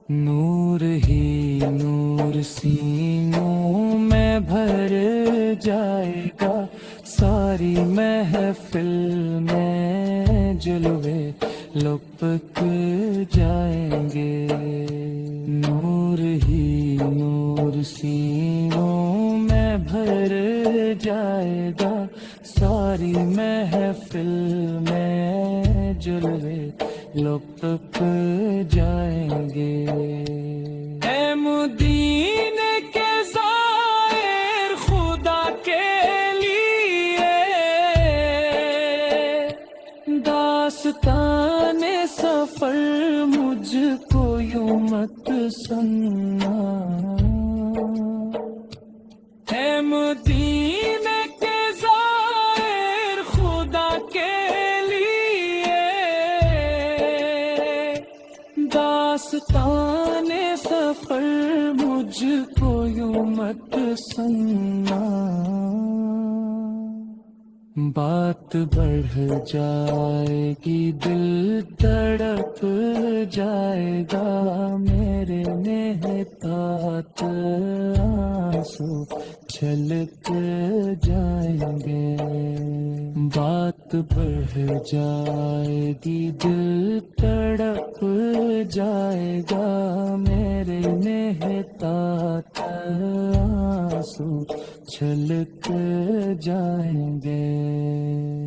نور ہی نور سینوں میں بھر جائے گا، ساری محفل میں جلوے لپک جائیں گے۔ نور ہی نور سینوں میں بھر جائے گا، ساری محفل میں جلوے لپک جائیں گے۔ اے مدینے کے زائر خدا کے لیے، داستان سفر مجھ کو یوں مت سننا۔ اے مدینے کے زائر خدا کے لیے، داستان سفر مجھ کو یوں مت سننا۔ بات بڑھ جائے گی دل تڑپ جائے گا، میرے محتاط آنسو چھلک جائیں گے۔ بات بڑھ جائے گی دل تڑپ جائے گا، میرے محتاط آنسو چھلک جائیں گے۔